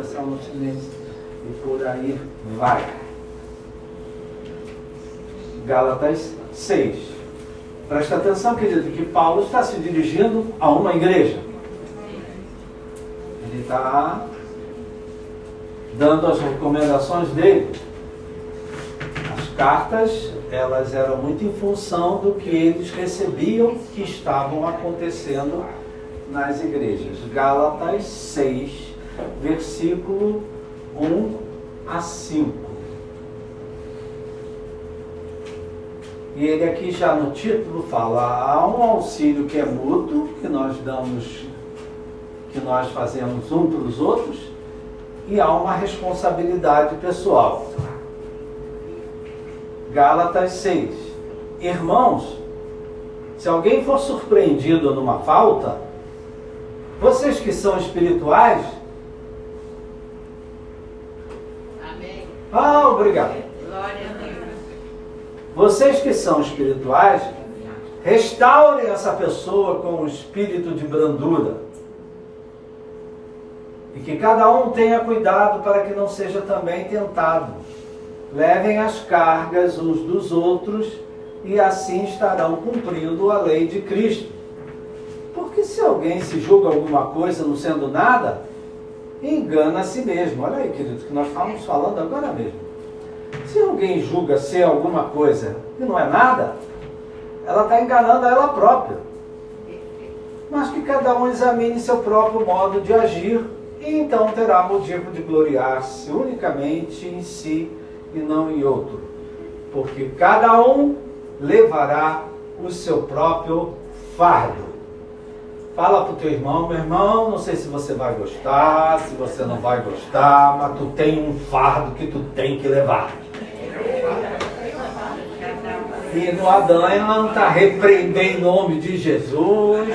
Tessalonicenses e por aí vai. Gálatas 6. Presta atenção, querido, que Paulo está se dirigindo a uma igreja. Ele está dando as recomendações dele. As cartas, elas eram muito em função do que eles recebiam que estavam acontecendo nas igrejas. Gálatas 6, versículo 1 a 5. E ele aqui já no título fala: há um auxílio que é mútuo, que nós damos, que nós fazemos um para os outros, e há uma responsabilidade pessoal. Gálatas 6. Irmãos, se alguém for surpreendido numa falta, vocês que são espirituais... Amém. Obrigado. Glória a Deus. Vocês que são espirituais, restaurem essa pessoa com o espírito de brandura. E que cada um tenha cuidado para que não seja também tentado. Levem as cargas uns dos outros e assim estarão cumprindo a lei de Cristo. Porque se alguém se julga alguma coisa não sendo nada, engana a si mesmo. Olha aí, queridos, que nós estamos falando agora mesmo. Se alguém julga ser alguma coisa que não é nada, ela está enganando a ela própria. Mas que cada um examine seu próprio modo de agir e então terá motivo de gloriar-se unicamente em si e não em outro. Porque cada um levará o seu próprio fardo. Fala para o teu irmão: meu irmão, não sei se você vai gostar, se você não vai gostar, mas tu tem um fardo que tu tem que levar. E no Adão está repreender em nome de Jesus,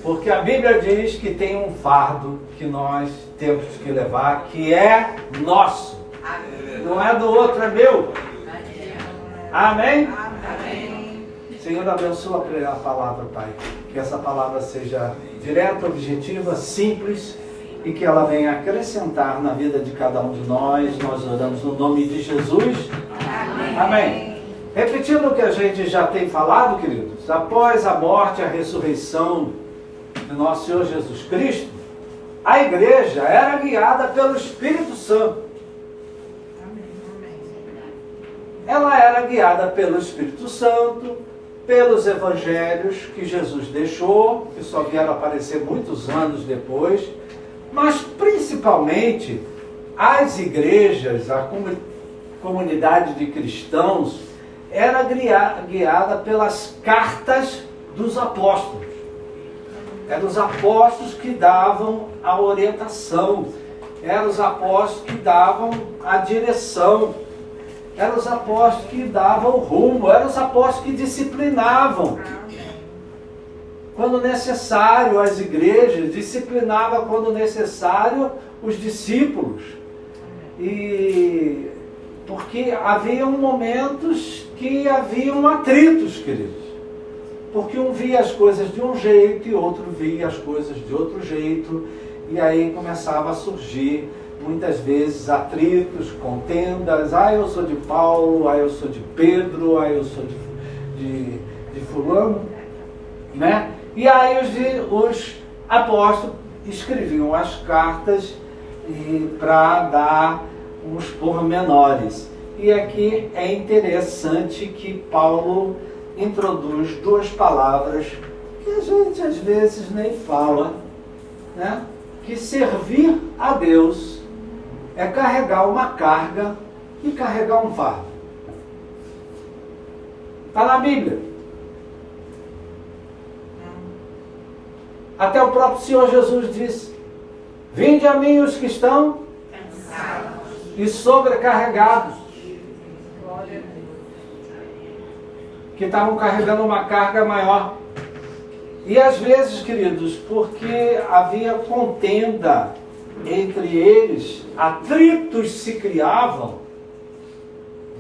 porque a Bíblia diz que tem um fardo que nós temos que levar, que é nosso. Não é do outro, é meu. Amém? Amém. Senhor, abençoa a palavra, Pai. Que essa palavra seja direta, objetiva, simples e que ela venha acrescentar na vida de cada um de nós. Nós oramos no nome de Jesus. Amém. Amém. Repetindo o que a gente já tem falado, queridos, após a morte e a ressurreição de nosso Senhor Jesus Cristo, a igreja era guiada pelo Espírito Santo. Ela era guiada pelo Espírito Santo, pelos evangelhos que Jesus deixou, que só vieram aparecer muitos anos depois, mas principalmente as igrejas, a comunidade de cristãos, era guiada pelas cartas dos apóstolos. Eram os apóstolos que davam a orientação, eram os apóstolos que davam a direção, eram os apóstolos que davam o rumo, eram os apóstolos que disciplinavam. Quando necessário, as igrejas disciplinavam quando necessário os discípulos. E porque haviam momentos que haviam atritos, queridos. Porque um via as coisas de um jeito e outro via as coisas de outro jeito. E aí começava a surgir muitas vezes atritos, contendas. Eu sou de Paulo, eu sou de Pedro, eu sou de fulano, né? E aí os apóstolos escreviam as cartas para dar uns pormenores. E aqui é interessante que Paulo introduz duas palavras que a gente às vezes nem fala, né? Que servir a Deus é carregar uma carga e carregar um fardo. Está na Bíblia. Até o próprio Senhor Jesus disse: vinde a mim os que estão cansados e sobrecarregados, que estavam carregando uma carga maior. E às vezes, queridos, porque havia contenda entre eles, atritos se criavam,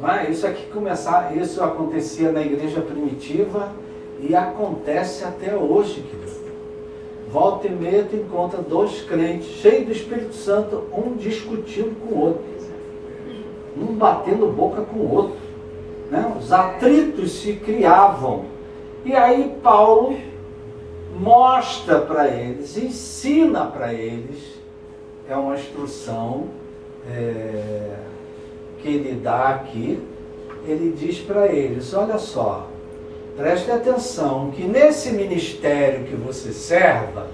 não é? Isso acontecia na igreja primitiva e acontece até hoje, querido. Volta e meia tu encontra dois crentes cheios do Espírito Santo, um discutindo com o outro, um batendo boca com o outro, né? Os atritos se criavam. E aí Paulo mostra para eles, ensina para eles, é uma instrução que ele dá aqui. Ele diz para eles: olha só, preste atenção que nesse ministério que você serva,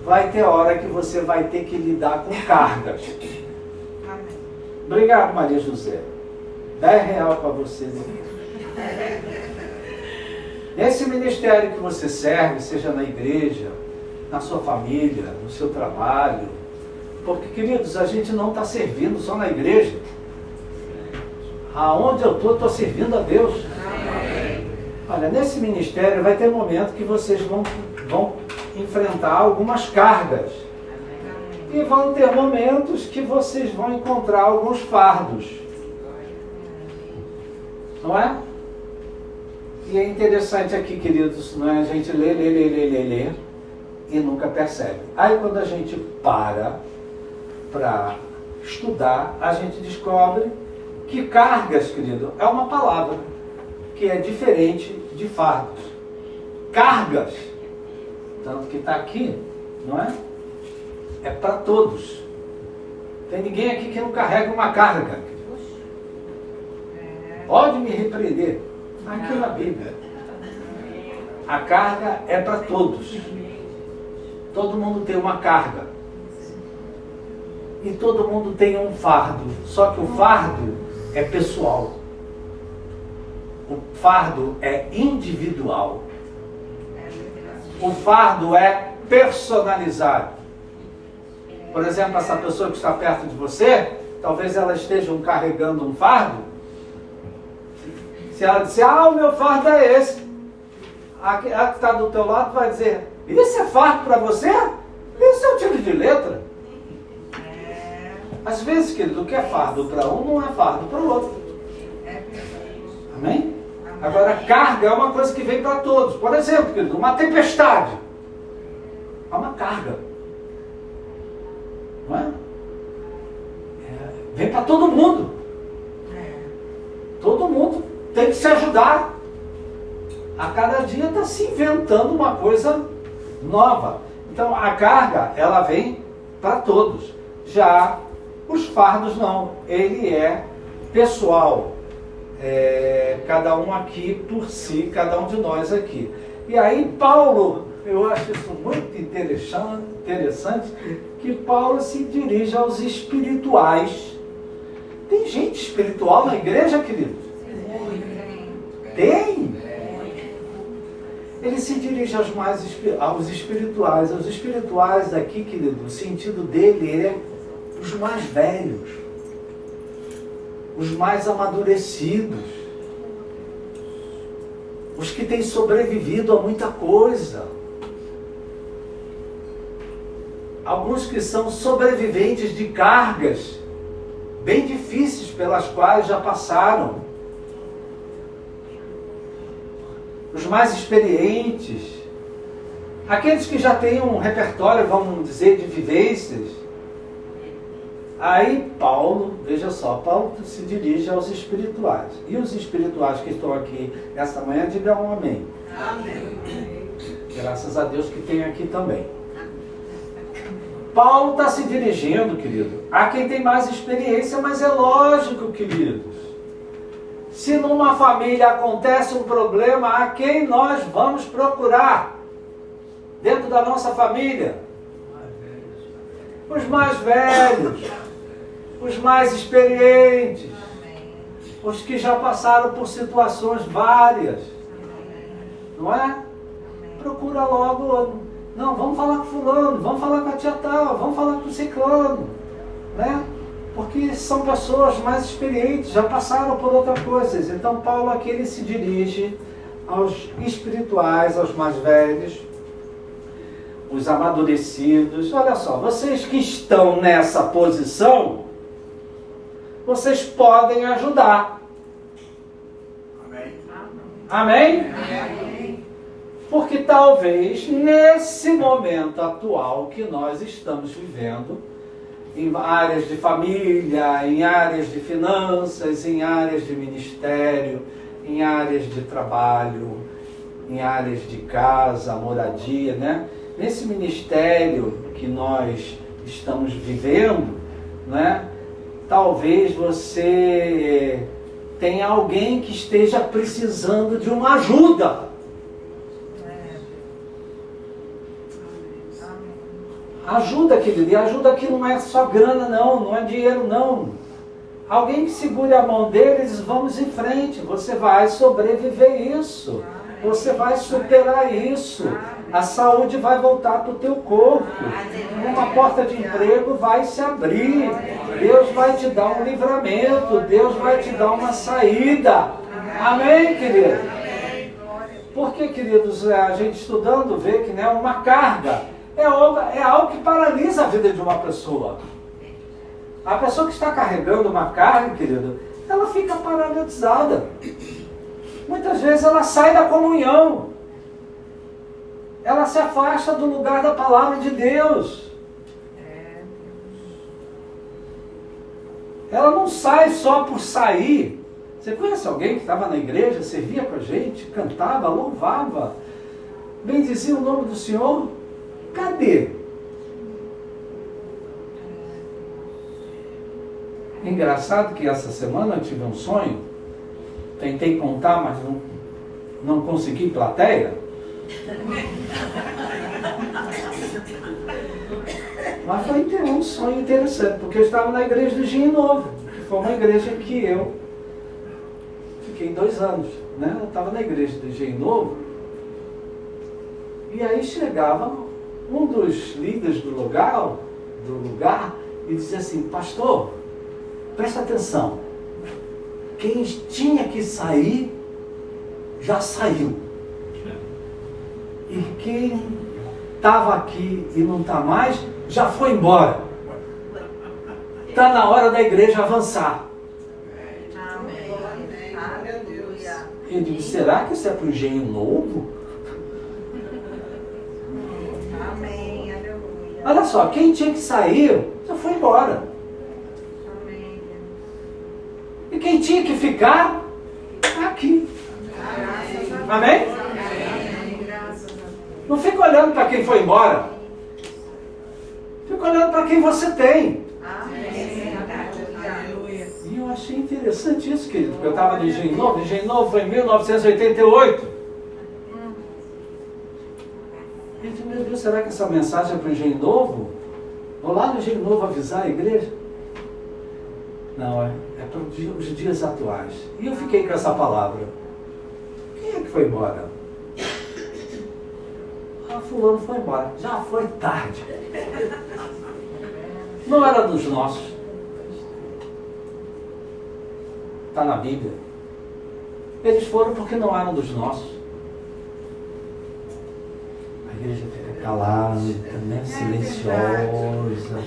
vai ter hora que você vai ter que lidar com cargas. Obrigado, Maria José. R$10 para você. Nesse ministério que você serve, seja na igreja, na sua família, no seu trabalho, porque, queridos, a gente não está servindo só na igreja. Aonde eu estou servindo a Deus. Olha, nesse ministério vai ter momento que vocês vão enfrentar algumas cargas. E vão ter momentos que vocês vão encontrar alguns fardos. Não é? E é interessante aqui, queridos, não é? A gente lê e nunca percebe. Aí quando a gente para estudar, a gente descobre que cargas, querido, é uma palavra que é diferente de fardos. Cargas, tanto que está aqui, não é? É para todos. Tem ninguém aqui que não carrega uma carga. Pode me repreender. Aqui na Bíblia. A carga é para todos. Todo mundo tem uma carga. E todo mundo tem um fardo. Só que o fardo é pessoal. O fardo é individual. O fardo é personalizado. Por exemplo, essa pessoa que está perto de você, talvez ela esteja carregando um fardo. Se ela disser: o meu fardo é esse, a que está do teu lado vai dizer: isso é fardo para você? Isso é um tiro de letra. Às vezes, querido, o que é fardo para um não é fardo para o outro. Amém? Agora, carga é uma coisa que vem para todos. Por exemplo, querido, uma tempestade é uma carga. Não é? Vem para todo mundo. Todo mundo tem que se ajudar. A cada dia está se inventando uma coisa nova. Então a carga, ela vem para todos. Já os fardos não. Ele é pessoal. Cada um aqui por si, cada um de nós aqui. E aí Paulo, eu acho isso muito interessante, que Paulo se dirige aos espirituais. Tem gente espiritual na igreja, querido? Tem? Ele se dirige aos espirituais. Os espirituais aqui, querido, o sentido dele é os mais velhos, os mais amadurecidos, os que têm sobrevivido a muita coisa. Alguns que são sobreviventes de cargas bem difíceis pelas quais já passaram. Os mais experientes, aqueles que já têm um repertório, vamos dizer, de vivências. Aí Paulo, veja só, Paulo se dirige aos espirituais. E os espirituais que estão aqui esta manhã, digam um amém. Amém. Graças a Deus que tem aqui também. Paulo está se dirigindo, querido, a quem tem mais experiência, mas é lógico, queridos. Se numa família acontece um problema, a quem nós vamos procurar? Dentro da nossa família? Os mais velhos, os mais experientes, os que já passaram por situações várias. Não é? Procura logo. Não, vamos falar com fulano, vamos falar com a tia tal, vamos falar com o ciclano, né? Porque são pessoas mais experientes, já passaram por outras coisas. Então Paulo aqui ele se dirige aos espirituais, aos mais velhos, os amadurecidos. Olha só, vocês que estão nessa posição, vocês podem ajudar. Amém. Amém? Amém. Porque talvez nesse momento atual que nós estamos vivendo, em áreas de família, em áreas de finanças, em áreas de ministério, em áreas de trabalho, em áreas de casa, moradia, né? Nesse ministério que nós estamos vivendo, né? Talvez você tenha alguém que esteja precisando de uma ajuda. Ajuda, querido, e ajuda aqui não é só grana não é dinheiro não. Alguém que segure a mão dele e diz, vamos em frente, você vai sobreviver isso, você vai superar isso, a saúde vai voltar para o teu corpo, uma porta de emprego vai se abrir, Deus vai te dar um livramento, Deus vai te dar uma saída. Amém, querido? Porque, queridos, a gente estudando vê que, né, uma carga é algo que paralisa a vida de uma pessoa. A pessoa que está carregando uma carga, querido, ela fica paralisada. Muitas vezes ela sai da comunhão. Ela se afasta do lugar da palavra de Deus. Ela não sai só por sair. Você conhece alguém que estava na igreja, servia com a gente, cantava, louvava, bendizia o nome do Senhor? Cadê? Engraçado que essa semana eu tive um sonho, tentei contar, mas não consegui plateia. Mas foi um sonho interessante, porque eu estava na igreja do Engenho Novo, que foi uma igreja que eu fiquei 2 anos, né? Eu estava na igreja do Engenho Novo, e aí chegava um dos líderes do lugar e dizia assim, pastor, presta atenção, quem tinha que sair, já saiu. E quem estava aqui e não está mais, já foi embora. Está na hora da igreja avançar. Eu digo, será que isso é para o Engenho Novo? Olha só, quem tinha que sair, já foi embora. E quem tinha que ficar, está aqui. Amém? Não fica olhando para quem foi embora. Fica olhando para quem você tem. E eu achei interessante isso, querido, porque eu estava no Engenho Novo. Engenho Novo foi em 1988. Eu disse, meu Deus, será que essa mensagem é para o Engenho Novo? Vou lá no Engenho Novo avisar a igreja? Não, é para os dias atuais. E eu fiquei com essa palavra. Quem é que foi embora? Fulano foi embora. Já foi tarde. Não era dos nossos. Está na Bíblia. Eles foram porque não eram dos nossos. A igreja fica calada, né? Silenciosa.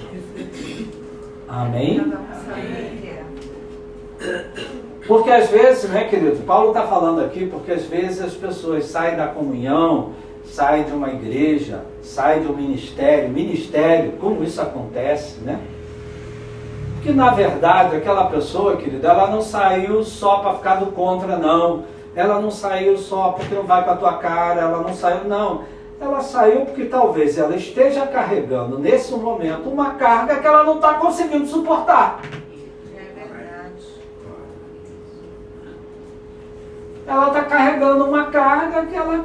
Amém? Porque às vezes, né, querido? Paulo está falando aqui porque às vezes as pessoas saem da comunhão, saem de uma igreja, saem de um ministério, como isso acontece, né? Porque na verdade aquela pessoa, querida, ela não saiu só para ficar do contra, não. Ela não saiu só porque não vai com a tua cara, ela não saiu, não. Ela saiu porque talvez ela esteja carregando nesse momento uma carga que ela não está conseguindo suportar. Ela está carregando uma carga que ela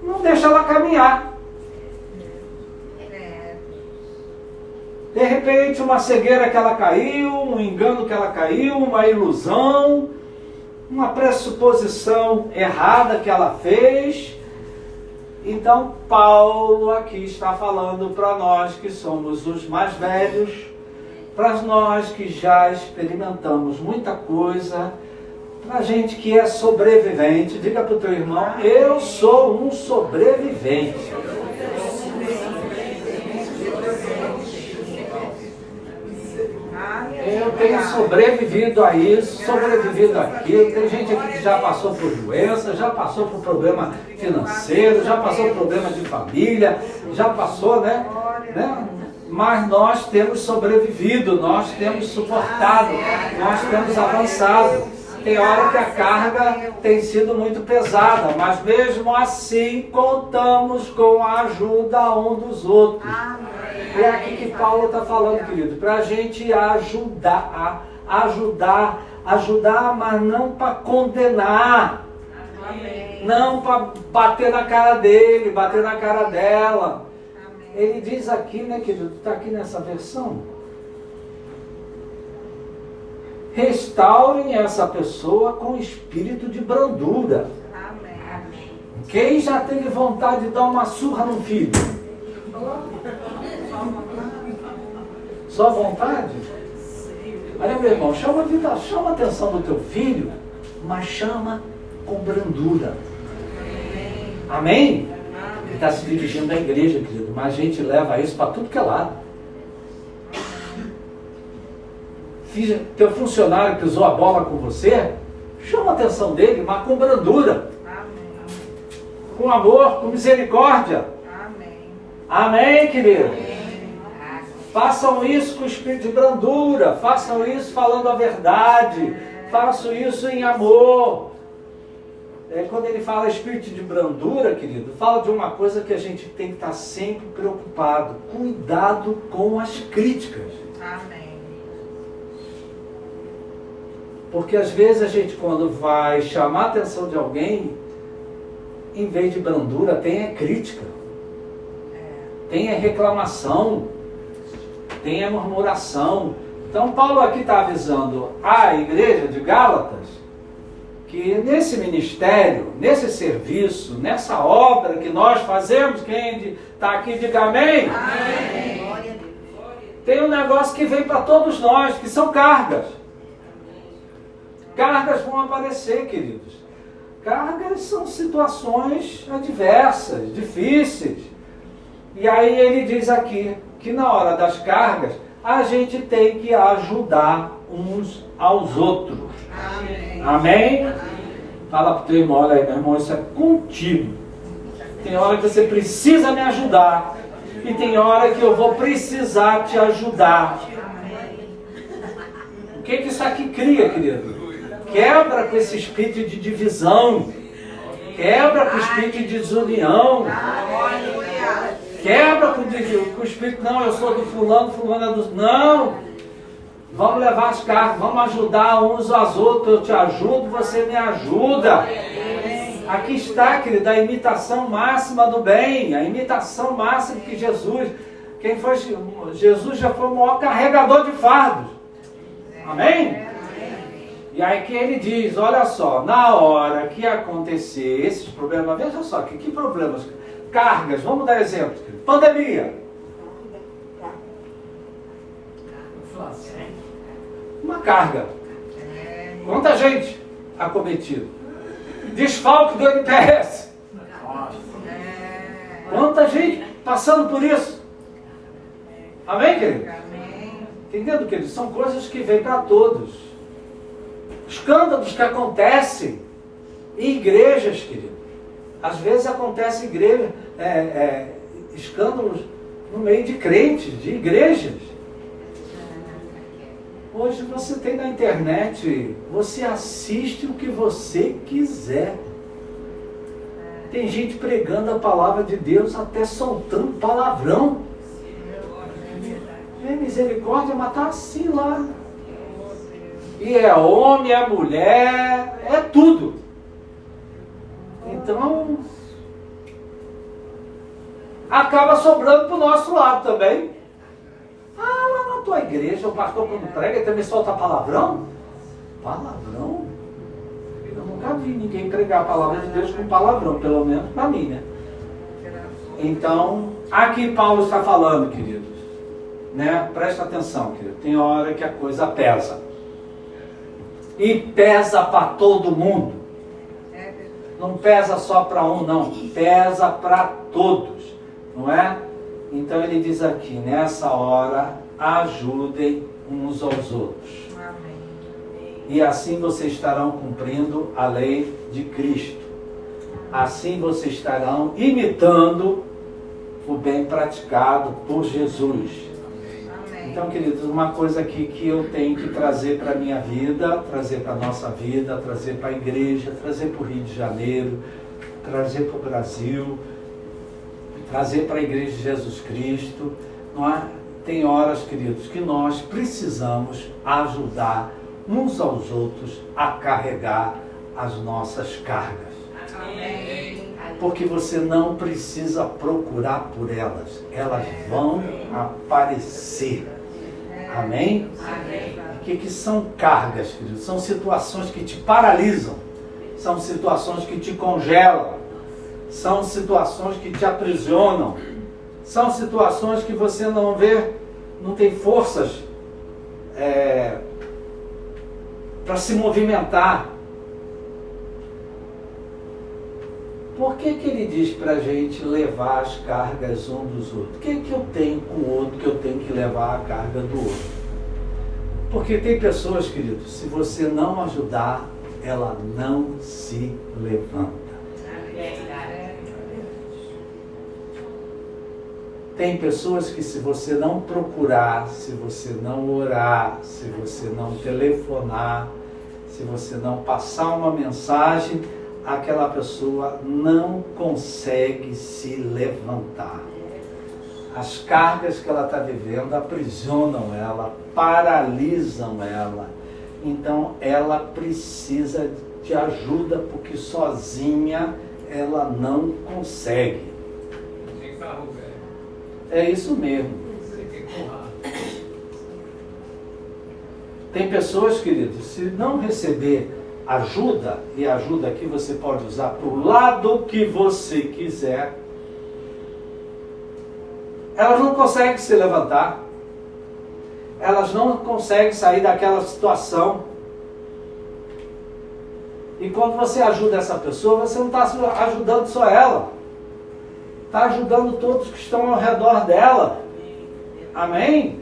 não deixa ela caminhar. De repente, uma cegueira que ela caiu, um engano que ela caiu, uma ilusão, uma pressuposição errada que ela fez. Então, Paulo aqui está falando para nós que somos os mais velhos, para nós que já experimentamos muita coisa, para a gente que é sobrevivente. Diga para o teu irmão, eu sou um sobrevivente. Eu tenho tem sobrevivido a isso, sobrevivido àquilo. Tem gente aqui que já passou por doença, já passou por problema financeiro, já passou por problema de família, já passou, né? Mas nós temos sobrevivido, nós temos suportado, nós temos avançado. Tem hora que a carga tem sido muito pesada, mas mesmo assim contamos com a ajuda um dos outros. É aqui que Paulo está falando, querido, para a gente ajudar, mas não para condenar, não para bater na cara dele, bater na cara dela. Ele diz aqui, né, querido, está aqui nessa versão. Restaurem essa pessoa com espírito de brandura. Quem já teve vontade de dar uma surra num filho? Só vontade? Olha, meu irmão, chama a atenção do teu filho, mas chama com brandura. Amém? Ele está se dirigindo à igreja, querido, mas a gente leva isso para tudo que é lado. Teu funcionário que usou a bola com você, chama a atenção dele, mas com brandura. Com amor, com misericórdia. Amém, querido? Façam isso com espírito de brandura, façam isso falando a verdade, façam isso em amor. Quando ele fala espírito de brandura, querido, fala de uma coisa que a gente tem que estar sempre preocupado. Cuidado com as críticas. Amém. Porque às vezes a gente, quando vai chamar a atenção de alguém, em vez de brandura, tem a crítica, tem a reclamação, tem a murmuração. Então Paulo aqui está avisando a igreja de Gálatas que nesse ministério, nesse serviço, nessa obra que nós fazemos, quem está aqui diga amém. Amém. Tem um negócio que vem para todos nós, que são cargas. Cargas vão aparecer, queridos. Cargas são situações adversas, difíceis. E aí ele diz aqui que na hora das cargas a gente tem que ajudar uns aos outros. Amém. Amém? Fala para o teu irmão, olha aí, meu irmão, isso é contigo. Tem hora que você precisa me ajudar. E tem hora que eu vou precisar te ajudar. O que isso aqui cria, querido? Quebra com esse espírito de divisão. Quebra com o espírito de desunião. Quebra com o espírito, não, eu sou do fulano, fulano é do... Não! Vamos levar as cargas, vamos ajudar uns aos outros. Eu te ajudo, você me ajuda. Aqui está, querido, a imitação máxima do bem. A imitação máxima que Jesus... Jesus já foi o maior carregador de fardos. Amém? E aí que ele diz, olha só, na hora que acontecer esses problemas, veja só, que problemas? Cargas, vamos dar exemplo. Pandemia. Uma carga. Quanta gente acometido. Desfalque do NPS. Quanta gente passando por isso. Amém, querido? Entendendo, querido? São coisas que vêm para todos. Escândalos que acontecem em igrejas, querido. Às vezes acontece igreja, escândalos no meio de crentes, de igrejas. Hoje você tem na internet, você assiste o que você quiser. Tem gente pregando a palavra de Deus, até soltando palavrão. É misericórdia, mas tá assim lá. E é homem, é mulher, é tudo. Então, acaba sobrando para o nosso lado também. Ah, lá na tua igreja, o pastor quando prega, ele também solta palavrão? Palavrão? Eu nunca vi ninguém pregar a palavra de Deus com palavrão, pelo menos para mim, né? Então, aqui Paulo está falando, queridos, né? Presta atenção, querido. Tem hora que a coisa pesa. E pesa para todo mundo. Não pesa só para um, não. Pesa para todos. Não é? Então ele diz aqui, nessa hora, ajudem uns aos outros. E assim vocês estarão cumprindo a lei de Cristo. Assim vocês estarão imitando o bem praticado por Jesus. Então, queridos, uma coisa aqui que eu tenho que trazer para a minha vida, trazer para a nossa vida, trazer para a igreja, trazer para o Rio de Janeiro, trazer para o Brasil, trazer para a igreja de Jesus Cristo. Não é? Tem horas, queridos, que nós precisamos ajudar uns aos outros a carregar as nossas cargas. Amém. Porque você não precisa procurar por elas. Elas vão aparecer. Amém? Amém. O que são cargas, queridos? São situações que te paralisam. São situações que te congelam. São situações que te aprisionam. São situações que você não vê, não tem forças para se movimentar. Por que ele diz para a gente levar as cargas um dos outros? O que eu tenho com o outro que eu tenho que levar a carga do outro? Porque tem pessoas, queridos, se você não ajudar, ela não se levanta. Tem pessoas que se você não procurar, se você não orar, se você não telefonar, se você não passar uma mensagem, aquela pessoa não consegue se levantar. As cargas que ela está vivendo aprisionam ela, paralisam ela. Então ela precisa de ajuda, porque sozinha ela não consegue. É isso mesmo. Tem pessoas, queridos, se não receber ajuda, e ajuda aqui você pode usar para o lado que você quiser, elas não conseguem se levantar, elas não conseguem sair daquela situação. E quando você ajuda essa pessoa, você não está ajudando só ela, está ajudando todos que estão ao redor dela. Amém?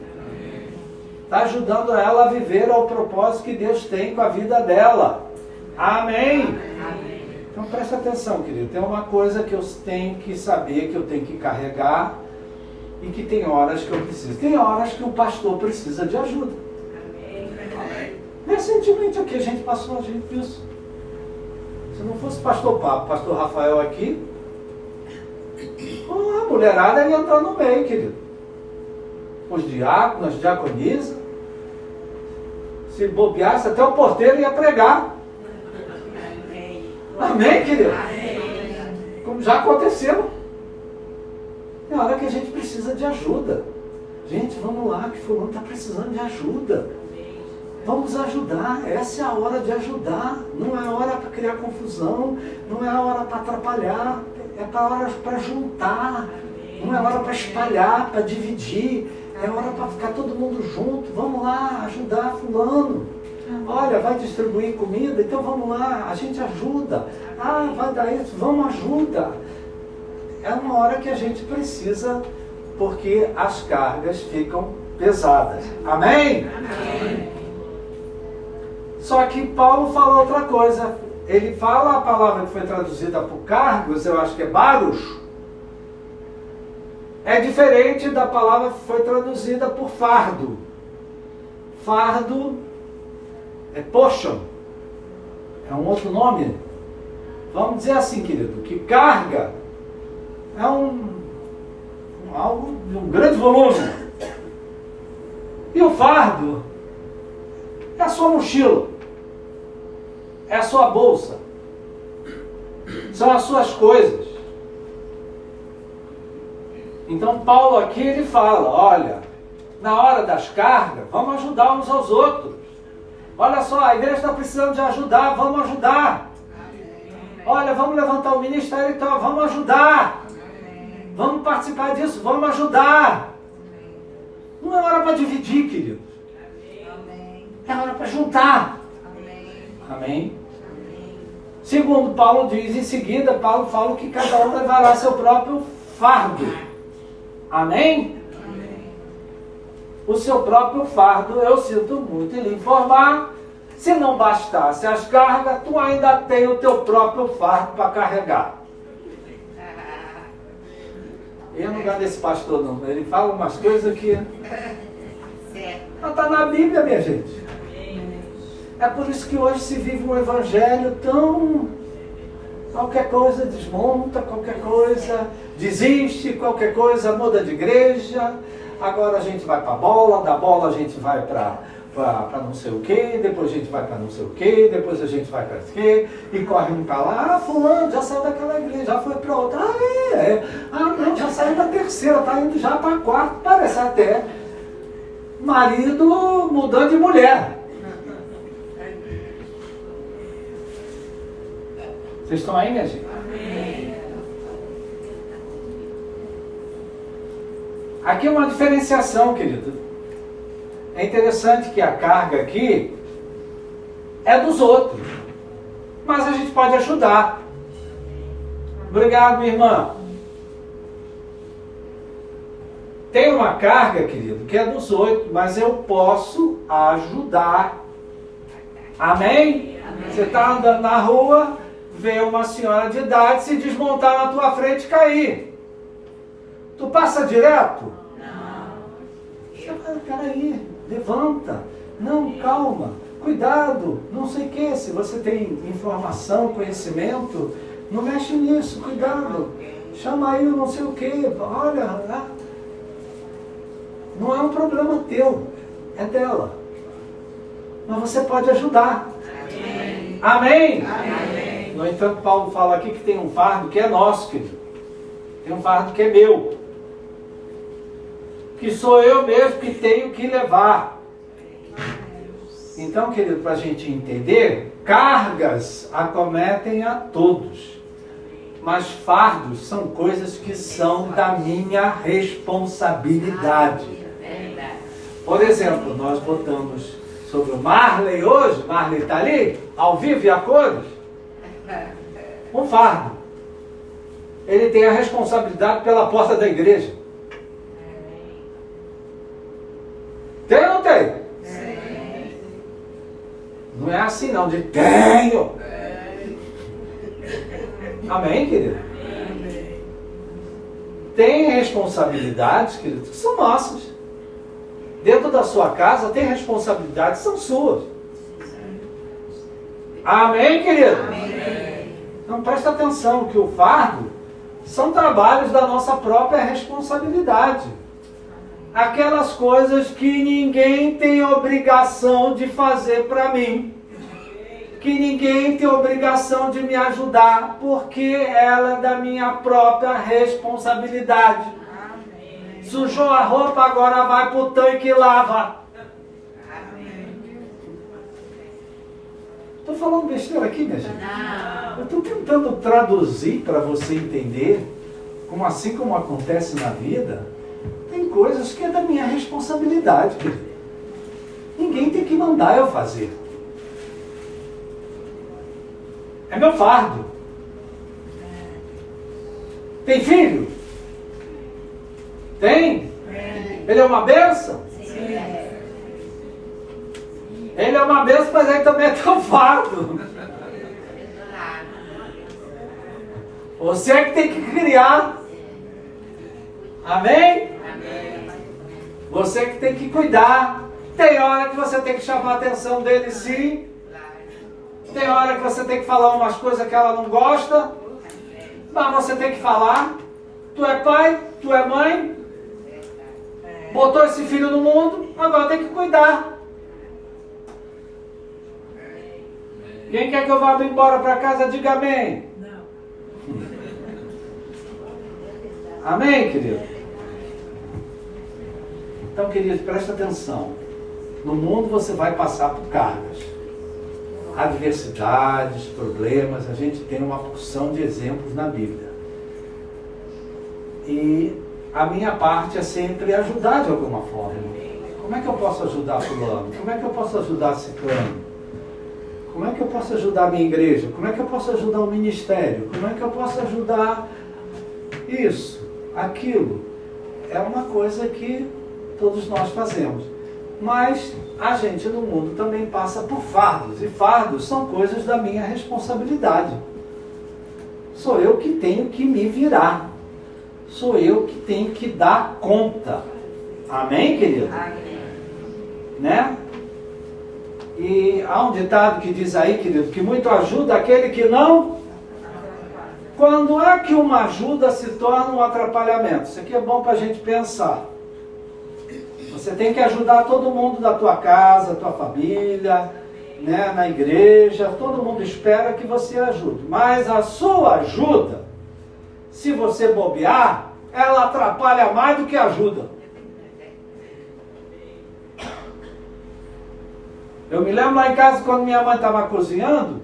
Está ajudando ela a viver ao propósito que Deus tem com a vida dela. Amém? Então presta atenção, querido. Tem uma coisa que eu tenho que saber, que eu tenho que carregar, e que tem horas que eu preciso. Tem horas que o pastor precisa de ajuda. Recentemente aqui a gente passou isso. Se não fosse pastor Pablo, pastor Rafael aqui, a mulherada ia entrar no meio, querido. Os diáconos, as diaconisas. Se bobeasse, até o porteiro ia pregar. Amém, querido? Como já aconteceu. É hora que a gente precisa de ajuda. Gente, vamos lá, que fulano está precisando de ajuda. Vamos ajudar. Essa é a hora de ajudar. Não é hora para criar confusão. Não é hora para atrapalhar. É hora para juntar. Não é hora para espalhar, para dividir. É hora para ficar todo mundo junto. Vamos lá ajudar fulano. Olha, vai distribuir comida, então vamos lá, a gente ajuda. Ah, vai dar isso, vamos ajuda. É uma hora que a gente precisa, porque as cargas ficam pesadas. Amém? Amém. Só que Paulo fala outra coisa. Ele fala a palavra que foi traduzida por cargos, eu acho que é baros. É diferente da palavra que foi traduzida por fardo. Fardo é portion. É um outro nome. Vamos dizer assim, querido, que carga é algo de um grande volume. E o fardo é a sua mochila. É a sua bolsa. São as suas coisas. Então Paulo aqui ele fala, olha, na hora das cargas, vamos ajudar uns aos outros. Olha só, a igreja está precisando de ajudar, vamos ajudar. Olha, vamos levantar o ministério, então vamos ajudar. Vamos participar disso, vamos ajudar. Não é hora para dividir, queridos. É hora para juntar. Amém? Segundo Paulo diz, em seguida, Paulo fala que cada um levará seu próprio fardo. Amém? O seu próprio fardo, eu sinto muito em lhe informar, Se não bastasse as cargas, tu ainda tem o teu próprio fardo para carregar. Eu não gosto desse pastor não, ele fala umas coisas que... Mas está na Bíblia, minha gente. É por isso que hoje se vive um evangelho tão... Qualquer coisa desmonta, qualquer coisa desiste, qualquer coisa muda de igreja. Agora a gente vai para a bola, da bola a gente vai para não sei o que, depois a gente vai para não sei o que, depois a gente vai para o que, e corre um para lá, ah, fulano já saiu daquela igreja, já foi para outra, ah não, já saiu da terceira, está indo já para a quarta, parece até marido mudando de mulher. Vocês estão aí, minha gente? Amém. Aqui é uma diferenciação, querido. É interessante que a carga aqui é dos outros, mas a gente pode ajudar. Obrigado, minha irmã. Tem uma carga, querido, que é dos outros, mas eu posso ajudar. Amém? Amém. Você está andando na rua, vê uma senhora de idade se desmontar na tua frente e cair. Tu passa direto? Não. Você fala, peraí, levanta. Não, calma, cuidado, não sei o que. Se você tem informação, conhecimento, não mexe nisso, cuidado. Chama aí o não sei o que, olha. Não é um problema teu, é dela. Mas você pode ajudar. Amém? Amém? Amém. No entanto, Paulo fala aqui que tem um fardo que é nosso, querido. Tem um fardo que é meu. Que sou eu mesmo que tenho que levar. Então, querido, para a gente entender, cargas acometem a todos. Mas fardos são coisas que são da minha responsabilidade. Por exemplo, nós botamos sobre o Marley hoje, Marley está ali, ao vivo e a cores, um fardo. Ele tem a responsabilidade pela porta da igreja. Tem ou não tem? Não é assim não, de tenho. Amém, querido? Tem responsabilidades, querido, que são nossas. Dentro da sua casa tem responsabilidades que são suas. Amém, querido? Amém. Então presta atenção que o fardo são trabalhos da nossa própria responsabilidade. Aquelas coisas que ninguém tem obrigação de fazer para mim. Que ninguém tem obrigação de me ajudar, porque ela é da minha própria responsabilidade. Sujou a roupa, agora vai para o tanque e lava. Estou falando besteira aqui, minha gente? Não. Eu estou tentando traduzir para você entender, como assim como acontece na vida, tem coisas que é da minha responsabilidade. Ninguém tem que mandar eu fazer. É meu fardo. Tem filho? Tem? Ele é uma bênção? Sim. Ele é uma bênção, mas ele também é teu fardo. Você é que tem que criar. Amém? Amém. Você que tem que cuidar. Tem hora que você tem que chamar a atenção dele, sim. Tem hora que você tem que falar umas coisas que ela não gosta. Mas você tem que falar. Tu é pai, tu é mãe. Botou esse filho no mundo, agora tem que cuidar. Quem quer que eu vá embora para casa, diga amém. Não. Amém, querido? Então, querido, presta atenção. No mundo você vai passar por cargas, adversidades, problemas. A gente tem uma porção de exemplos na Bíblia. E a minha parte é sempre ajudar de alguma forma. Como é que eu posso ajudar fulano? Como é que eu posso ajudar ciclano? Como é que eu posso ajudar a minha igreja? Como é que eu posso ajudar o ministério? Como é que eu posso ajudar isso, aquilo? É uma coisa que todos nós fazemos. Mas a gente no mundo também passa por fardos. E fardos são coisas da minha responsabilidade. Sou eu que tenho que me virar. Sou eu que tenho que dar conta. Amém, querido? Amém. Né? E há um ditado que diz aí, querido, que muito ajuda aquele que não... Quando é que uma ajuda se torna um atrapalhamento? Isso aqui é bom para a gente pensar. Você tem que ajudar todo mundo da tua casa, tua família, né, na igreja. Todo mundo espera que você ajude. Mas a sua ajuda, se você bobear, ela atrapalha mais do que ajuda. Eu me lembro lá em casa quando minha mãe estava cozinhando,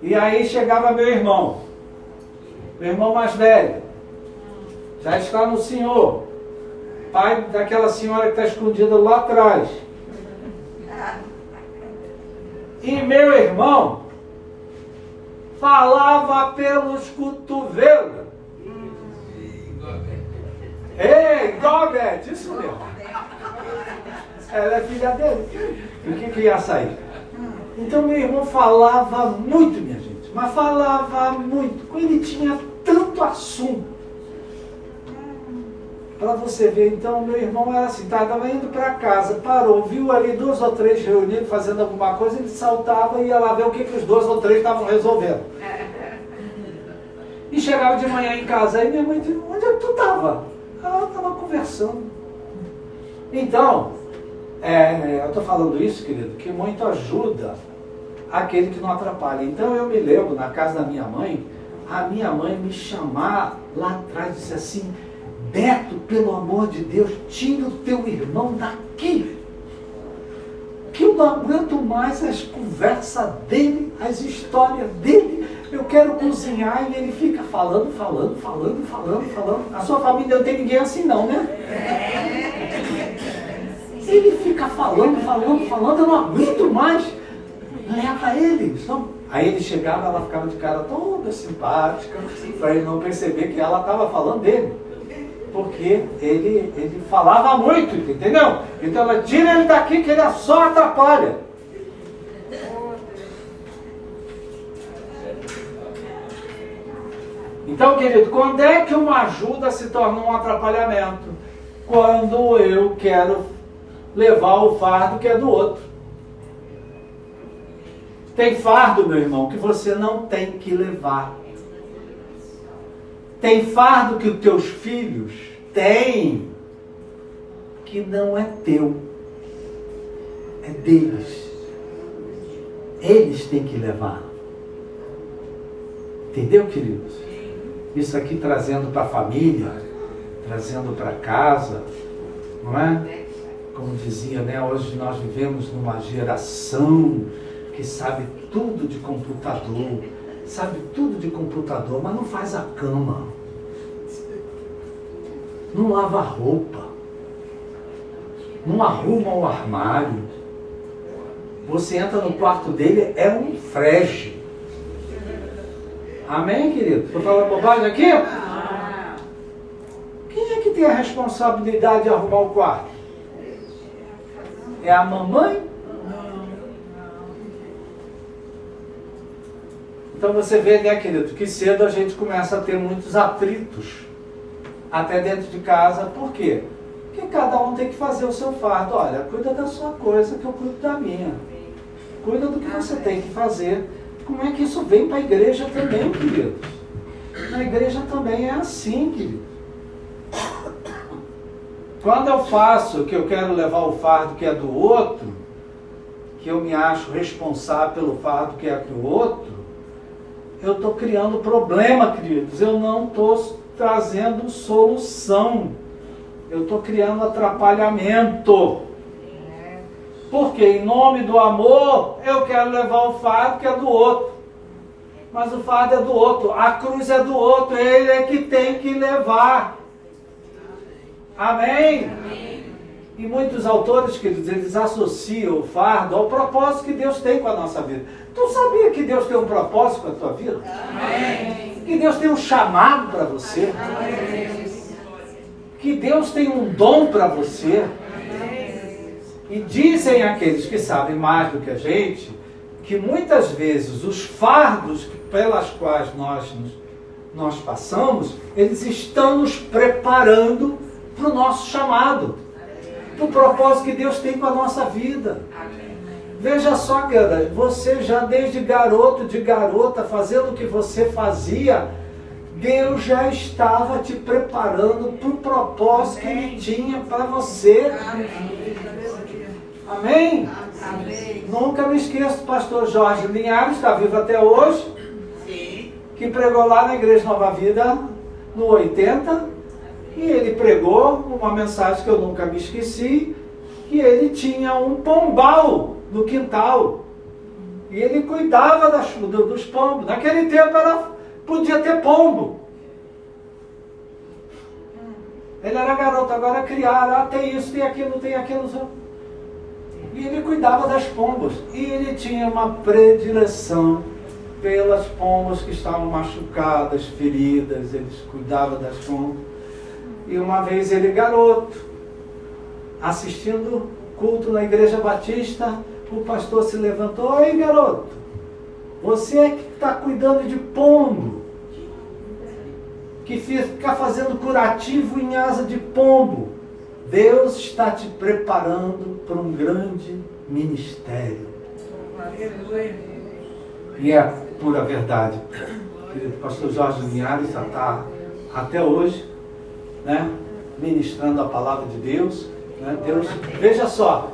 e aí chegava meu irmão mais velho, já está no Senhor, pai daquela senhora que está escondida lá atrás. E meu irmão falava pelos cotovelos. Ei, Gobet, isso mesmo. Ela é filha dele. E o que ia sair? Então meu irmão falava muito, minha gente. Mas falava muito. Ele tinha tanto assunto. Para você ver, então meu irmão era assim, estava indo para casa, parou, viu ali 2 ou 3 reunidos fazendo alguma coisa, ele saltava e ia lá ver o que os 2 ou 3 estavam resolvendo. E chegava de manhã em casa, aí minha mãe dizia, onde é que tu estava? Ela estava conversando. Então, eu estou falando isso, querido, que muito ajuda aquele que não atrapalha. Então eu me lembro, na casa da minha mãe, a minha mãe me chamar lá atrás, disse assim, Beto, pelo amor de Deus, tira o teu irmão daqui. Que eu não aguento mais as conversas dele, as histórias dele. Eu quero cozinhar e ele fica falando. A sua família não tem ninguém assim não, né? Ele fica falando, eu não aguento mais. Leva ele. Aí ele chegava, ela ficava de cara toda simpática, para ele não perceber que ela estava falando dele. Porque ele falava muito, entendeu? Então ela tira ele daqui que ele só atrapalha. Então, querido, quando é que uma ajuda se torna um atrapalhamento? Quando eu quero levar o fardo que é do outro. Tem fardo, meu irmão, que você não tem que levar. Tem fardo que os teus filhos têm, que não é teu, é deles. Eles têm que levar. Entendeu, queridos? Isso aqui trazendo para a família, trazendo para casa, não é? Como dizia, né? Hoje nós vivemos numa geração que sabe tudo de computador, mas não faz a cama, não lava a roupa, não arruma o armário. Você entra no quarto dele, é um frege. Amém, querido? Estou falando bobagem aqui? Quem é que tem a responsabilidade de arrumar o quarto? É a mamãe? Então você vê, né, querido, que cedo a gente começa a ter muitos atritos, até dentro de casa. Por quê? Porque cada um tem que fazer o seu fardo. Olha, cuida da sua coisa que eu cuido da minha. Cuida do que você tem que fazer. Como é que isso vem para a igreja também, queridos? Na igreja também é assim, querido. Quando eu faço que eu quero levar o fardo que é do outro, que eu me acho responsável pelo fardo que é do outro, eu estou criando problema, queridos. Eu não estou trazendo solução. Eu estou criando atrapalhamento. Porque em nome do amor, eu quero levar o fardo que é do outro. Mas o fardo é do outro. A cruz é do outro. Ele é que tem que levar. Amém? Amém. E muitos autores, queridos, eles associam o fardo ao propósito que Deus tem com a nossa vida. Tu sabia que Deus tem um propósito com a tua vida? Amém. Que Deus tem um chamado para você? Amém. Que Deus tem um dom para você? Amém. E dizem aqueles que sabem mais do que a gente, que muitas vezes os fardos pelas quais nós passamos, eles estão nos preparando para o nosso chamado, para o propósito que Deus tem com a nossa vida. Veja só, cara, você já desde garoto, de garota, fazendo o que você fazia, Deus já estava te preparando para o propósito que Ele tinha para você. Amém? Amém? Nunca me esqueço do pastor Jorge Linhares, está vivo até hoje, que pregou lá na Igreja Nova Vida no 80, e ele pregou uma mensagem que eu nunca me esqueci, que ele tinha um pombal no quintal, e ele cuidava dos pombos. Naquele tempo podia ter pombo. Ele era garoto, agora criaram, tem isso, tem aquilo. E ele cuidava das pombas. E ele tinha uma predileção pelas pombas que estavam machucadas, feridas. Ele cuidava das pombas. E uma vez ele, garoto, assistindo culto na Igreja Batista, o pastor se levantou: "Oi, garoto, você é que está cuidando de pombo, que fica fazendo curativo em asa de pombo. Deus está te preparando para um grande ministério." E é pura verdade. O pastor Jorge Linhares já está até hoje, né, ministrando a palavra de Deus. Né? Deus, veja só,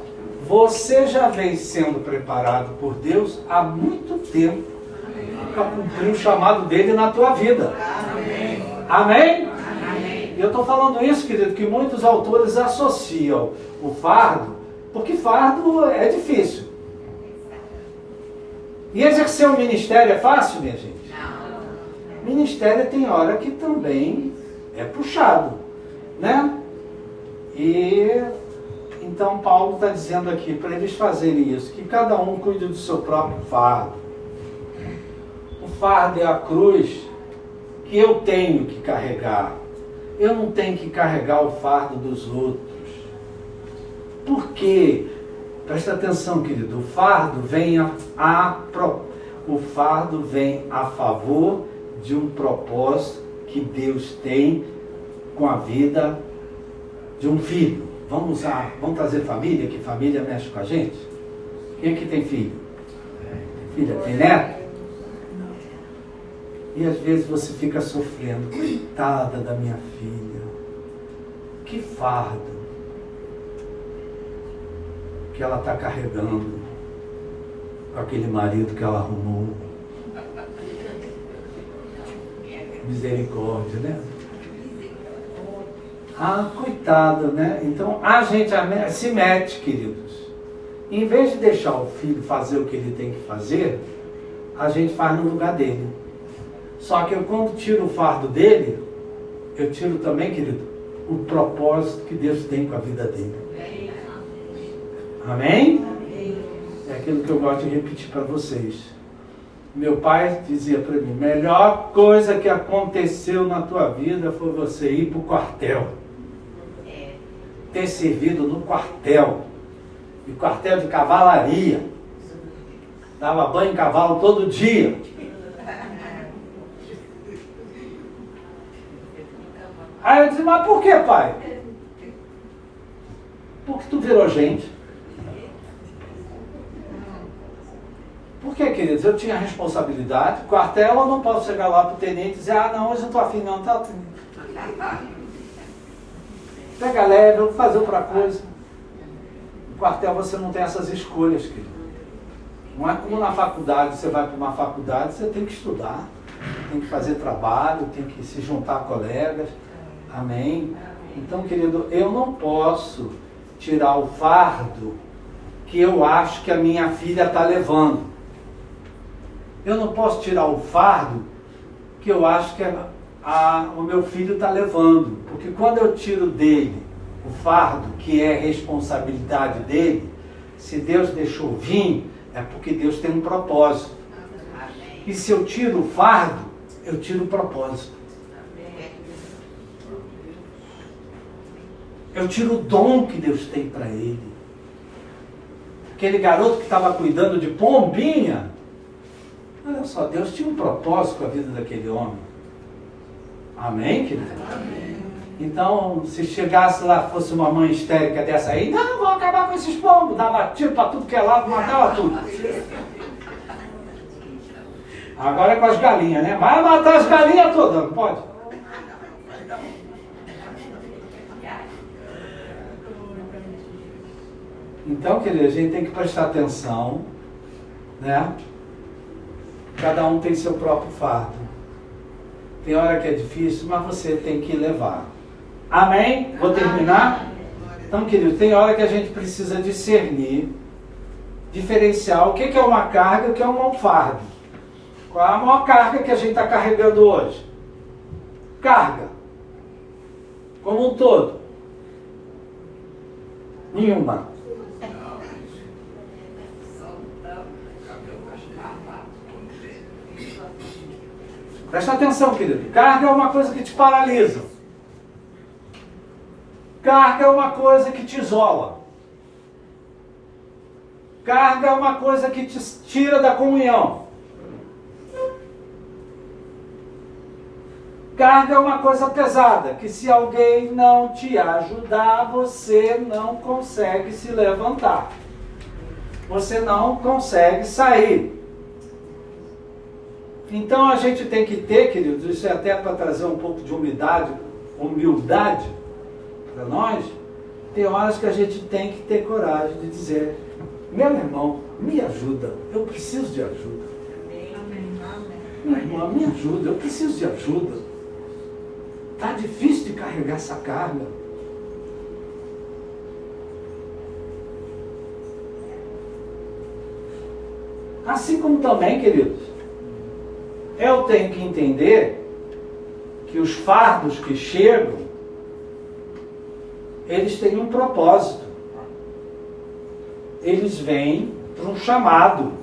você já vem sendo preparado por Deus há muito tempo para cumprir o chamado dele na tua vida. Amém? Amém? E eu estou falando isso, querido, que muitos autores associam o fardo, porque fardo é difícil. E exercer um ministério é fácil, minha gente? Não. Ministério tem hora que também é puxado, né? E então Paulo está dizendo aqui, para eles fazerem isso, que cada um cuide do seu próprio fardo. O fardo é a cruz que eu tenho que carregar. Eu não tenho que carregar o fardo dos outros. Por quê? Presta atenção, querido. O fardo vem a favor de um propósito que Deus tem com a vida de um filho. Vamos trazer família, que família mexe com a gente. Quem aqui tem filho? Filha, tem neto? E às vezes você fica sofrendo. Coitada da minha filha. Que fardo que ela está carregando com aquele marido que ela arrumou. Misericórdia, né? Ah, coitada, né? Então a gente se mete, queridos. Em vez de deixar o filho fazer o que ele tem que fazer, a gente faz no lugar dele. Só que eu, quando tiro o fardo dele, eu tiro também, querido, o propósito que Deus tem com a vida dele. Amém? É aquilo que eu gosto de repetir para vocês. Meu pai dizia para mim: melhor coisa que aconteceu na tua vida foi você ir para o quartel. Ter servido no quartel. E quartel de cavalaria. Dava banho em cavalo todo dia. Aí eu disse: mas por que, pai? Porque tu virou gente. Por que, queridos? Eu tinha responsabilidade. Quartel, eu não posso chegar lá para o tenente e dizer: ah, não, hoje eu estou afim, não. Tá. Pega leve, eu vou fazer outra coisa. No quartel você não tem essas escolhas, querido. Não é como na faculdade. Você vai para uma faculdade, você tem que estudar, tem que fazer trabalho, tem que se juntar a colegas. Amém? Então, querido, eu não posso tirar o fardo que eu acho que a minha filha está levando. Eu não posso tirar o fardo que eu acho que o meu filho está levando. Porque quando eu tiro dele o fardo, que é responsabilidade dele, se Deus deixou vir, é porque Deus tem um propósito. E se eu tiro o fardo, eu tiro o propósito. Eu tiro o dom que Deus tem para ele. aquele garoto que estava cuidando de pombinha. Olha só, Deus tinha um propósito com a vida daquele homem. Amém, querido? Amém. Então, se chegasse lá, fosse uma mãe histérica dessa aí, não, vou acabar com esses pombos, dava tiro para tudo que é lado, matava tudo. Agora é com as galinhas, né? Vai matar as galinhas todas, não pode? Então, querido, a gente tem que prestar atenção, né? Cada um tem seu próprio fardo. Tem hora que é difícil, mas você tem que levar. Amém? Vou terminar? Então, querido, tem hora que a gente precisa discernir, diferenciar o que é uma carga e o que é um fardo. Qual é a maior carga que a gente está carregando hoje? Carga. Como um todo. Nenhuma. Presta atenção, querido. Carga é uma coisa que te paralisa. Carga é uma coisa que te isola. Carga é uma coisa que te tira da comunhão. Carga é uma coisa pesada, que se alguém não te ajudar, você não consegue se levantar. Você não consegue sair. Então a gente tem que ter, queridos, isso é até para trazer um pouco de humildade para nós, tem horas que a gente tem que ter coragem de dizer, meu irmão, me ajuda, eu preciso de ajuda. Minha irmã, me ajuda, eu preciso de ajuda. Está difícil de carregar essa carga. Assim como também, queridos, eu tenho que entender que os fardos que chegam, eles têm um propósito. Eles vêm para um chamado.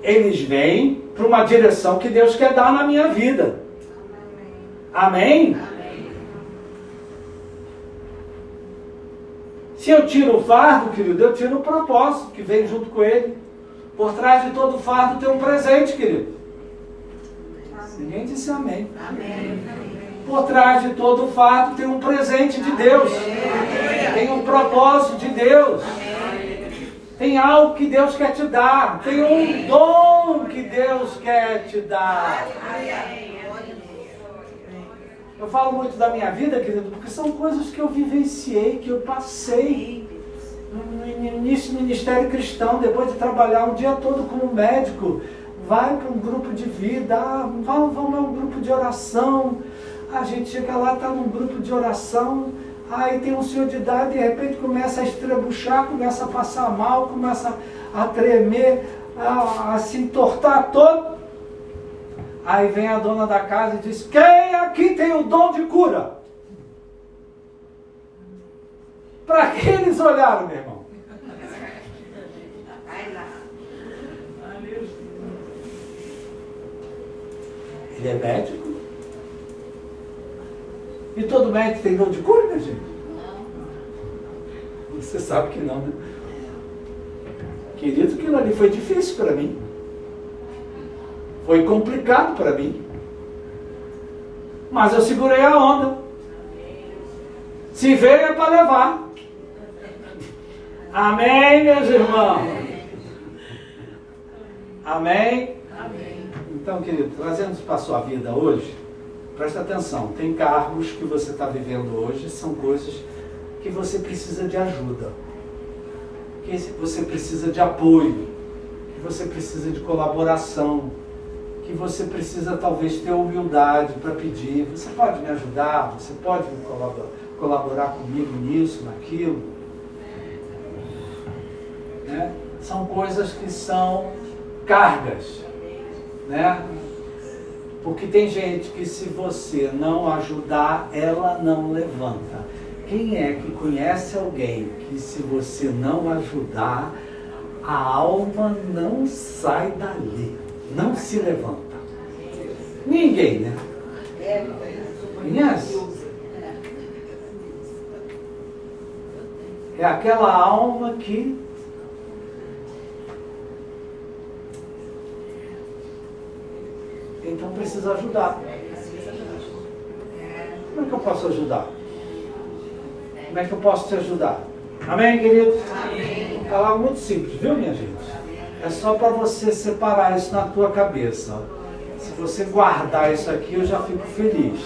Eles vêm para uma direção que Deus quer dar na minha vida. Amém? Amém? Se eu tiro o fardo, querido, eu tiro o propósito que vem junto com ele. Por trás de todo fardo tem um presente, querido. Ninguém disse amém. Amém. Por trás de todo fardo tem um presente de Deus. Tem um propósito de Deus. Tem algo que Deus quer te dar. Tem um dom que Deus quer te dar. Eu falo muito da minha vida, querido, porque são coisas que eu vivenciei, que eu passei no início do ministério cristão, depois de trabalhar um dia todo como médico. Vai para um grupo de vida, vamos a um grupo de oração. A gente chega lá, está num grupo de oração, aí tem um senhor de idade, de repente começa a estrebuchar, começa a passar mal, começa a tremer, a se entortar todo. Aí vem a dona da casa e diz, quem aqui tem o dom de cura? Para que eles olharam, meu irmão? Ele é médico? E todo médico tem dom de cura, né, gente? Não. Você sabe que não, né? Querido, aquilo ali foi difícil para mim. Foi complicado para mim. Mas eu segurei a onda. Se veio é para levar. Amém, meus irmãos? Amém? Amém. Então, querido, trazendo para a sua vida hoje, presta atenção, tem cargos que você está vivendo hoje, são coisas que você precisa de ajuda, que você precisa de apoio, que você precisa de colaboração, que você precisa talvez ter humildade para pedir, você pode me ajudar, você pode colaborar comigo nisso, naquilo, né? São coisas que são cargas, né? Porque tem gente que se você não ajudar, ela não levanta. Quem é que conhece alguém que se você não ajudar, a alma não sai dali, não se levanta? Ninguém, né? Conhece? É aquela alma que precisa ajudar. Como é que eu posso ajudar? Como é que eu posso te ajudar? Amém, querido? Amém. É algo muito simples, viu, minha gente? É só para você separar isso na tua cabeça. Se você guardar isso aqui, eu já fico feliz.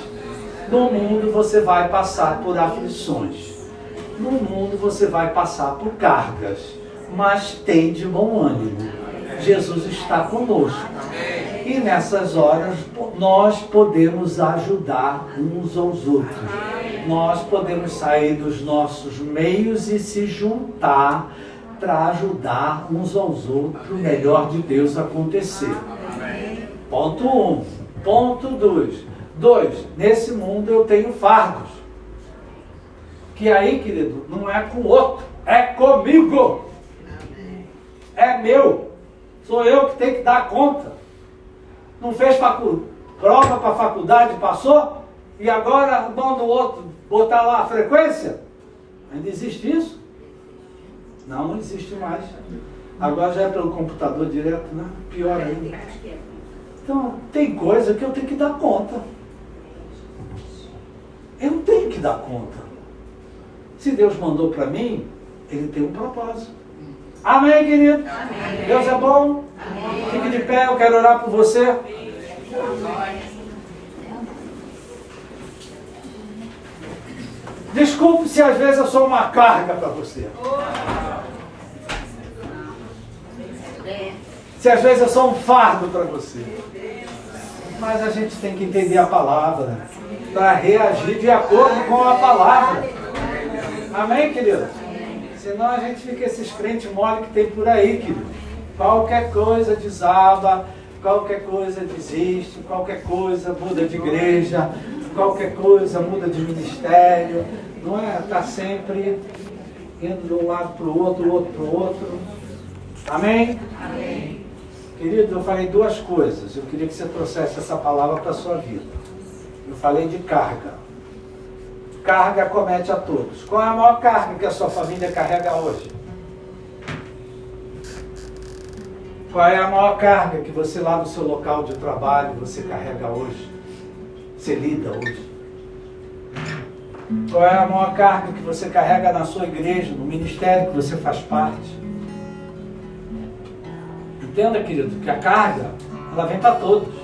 No mundo você vai passar por aflições. No mundo você vai passar por cargas. Mas tem de bom ânimo. Jesus está conosco. E nessas horas nós podemos ajudar uns aos outros. Nós podemos sair dos nossos meios e se juntar para ajudar uns aos outros o melhor de Deus acontecer. Ponto 1. Ponto 2. 2. Nesse mundo eu tenho fardos. Que aí, querido, não é com o outro, é comigo. É meu. Sou eu que tenho que dar conta. Não fez prova para a faculdade, passou, e agora manda o outro botar lá a frequência? Ainda existe isso? Não existe mais. Agora já é pelo computador direto, né? Pior ainda. Então, tem coisa que eu tenho que dar conta. Eu tenho que dar conta. Se Deus mandou para mim, Ele tem um propósito. Amém, querido? Amém. Deus é bom? Amém. Fique de pé, eu quero orar por você. Desculpe se às vezes eu sou uma carga para você. Se às vezes eu sou um fardo para você. Mas a gente tem que entender a palavra para reagir de acordo com a palavra. Amém, querido? Senão a gente fica esses crentes mole que tem por aí, querido. Qualquer coisa desaba, qualquer coisa desiste, qualquer coisa muda de igreja, qualquer coisa muda de ministério. Não é? Está sempre indo de um lado para o outro, do outro para o outro. Amém? Amém. Querido, eu falei duas coisas. Eu queria que você trouxesse essa palavra para a sua vida. Eu falei de carga. Carga acomete a todos. Qual é a maior carga que a sua família carrega hoje? Qual é a maior carga que você lá no seu local de trabalho você carrega hoje? Você lida hoje? Qual é a maior carga que você carrega na sua igreja, no ministério que você faz parte? Entenda, querido, que a carga, ela vem para todos.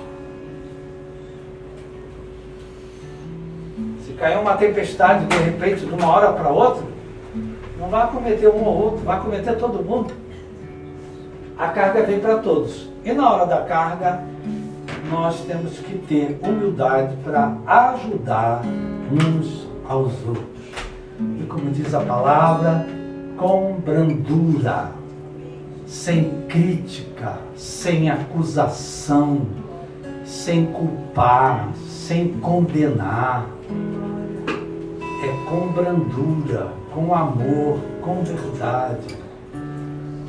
Se cair uma tempestade de repente, de uma hora para outra, não vai acometer um ou outro, vai acometer todo mundo. A carga vem para todos. E na hora da carga, nós temos que ter humildade para ajudar uns aos outros. E como diz a palavra, com brandura, sem crítica, sem acusação, sem culpar, sem condenar. É com brandura, com amor, com verdade.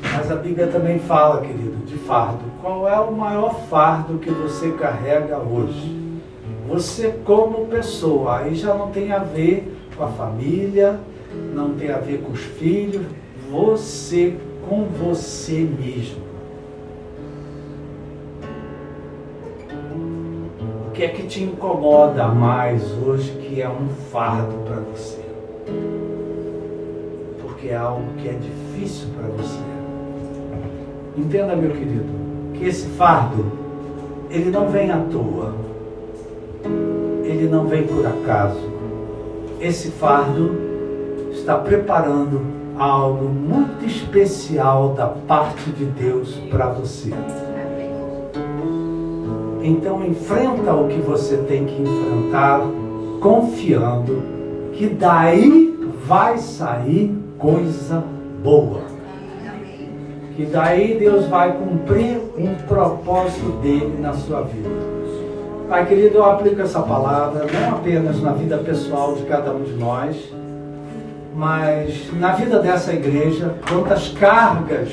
Mas a Bíblia também fala, querido, de fardo. Qual é o maior fardo que você carrega hoje? Você como pessoa, aí já não tem a ver com a família, não tem a ver com os filhos, você com você mesmo. O que é que te incomoda mais hoje que é um fardo para você? Porque é algo que é difícil para você. Entenda, meu querido, que esse fardo, ele não vem à toa. Ele não vem por acaso. Esse fardo está preparando algo muito especial da parte de Deus para você. Então enfrenta o que você tem que enfrentar, confiando que daí vai sair coisa boa. Que daí Deus vai cumprir um propósito dele na sua vida. Pai querido, eu aplico essa palavra não apenas na vida pessoal de cada um de nós, mas na vida dessa igreja. Quantas cargas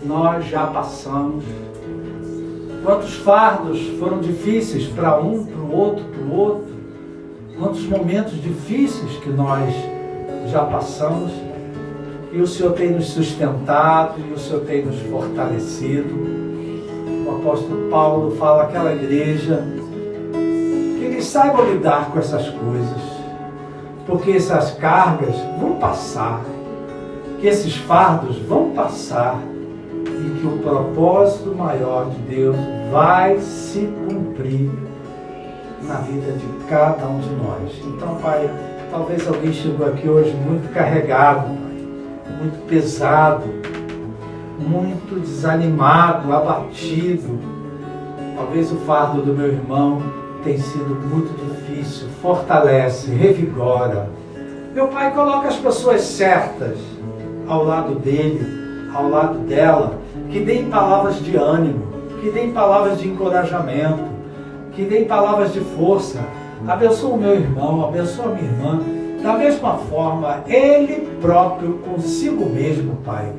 nós já passamos, quantos fardos foram difíceis para um, para o outro, quantos momentos difíceis que nós já passamos, e o Senhor tem nos sustentado, e o Senhor tem nos fortalecido. O apóstolo Paulo fala àquela igreja saibam lidar com essas coisas, porque essas cargas vão passar, que esses fardos vão passar e que o propósito maior de Deus vai se cumprir na vida de cada um de nós. Então, Pai, talvez alguém chegou aqui hoje muito carregado, Pai, muito pesado, muito desanimado, abatido. Talvez o fardo do meu irmão tenha sido muito difícil. Fortalece, revigora. Meu Pai, coloca as pessoas certas ao lado dele, ao lado dela, que deem palavras de ânimo, que deem palavras de encorajamento, que deem palavras de força. Abençoa o meu irmão, abençoa a minha irmã. Da mesma forma, ele próprio, consigo mesmo, Pai,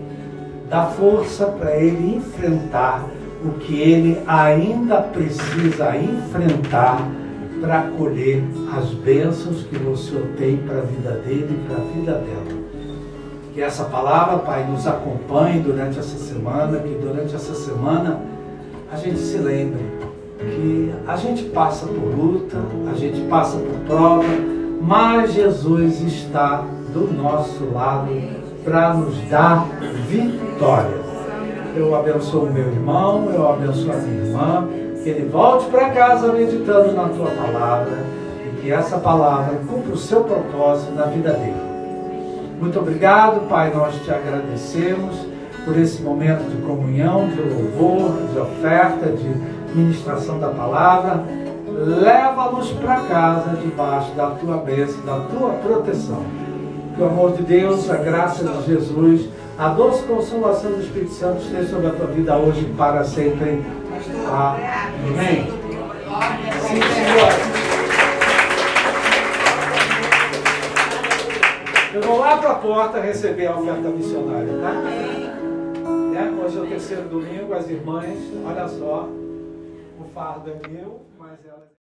dá força para ele enfrentar o que ele ainda precisa enfrentar para colher as bênçãos que o Senhor tem para a vida dele e para a vida dela. Que essa palavra, Pai, nos acompanhe durante essa semana, que durante essa semana a gente se lembre que a gente passa por luta, a gente passa por prova, mas Jesus está do nosso lado para nos dar vitória. Eu abençoo o meu irmão, eu abençoo a minha irmã, que ele volte para casa meditando na Tua palavra e que essa palavra cumpra o seu propósito na vida dele. Muito obrigado, Pai, nós te agradecemos por esse momento de comunhão, de louvor, de oferta, de ministração da palavra. Leva-nos para casa debaixo da Tua bênção, da Tua proteção. Que o amor de Deus, a graça de Jesus, a doce consolação do Espírito Santo esteja sobre a tua vida hoje e para sempre. Amém. Sim, Senhor. Eu vou lá para a porta receber a oferta missionária, tá? Hoje é o terceiro domingo, as irmãs, olha só, o fardo é meu, mas elas...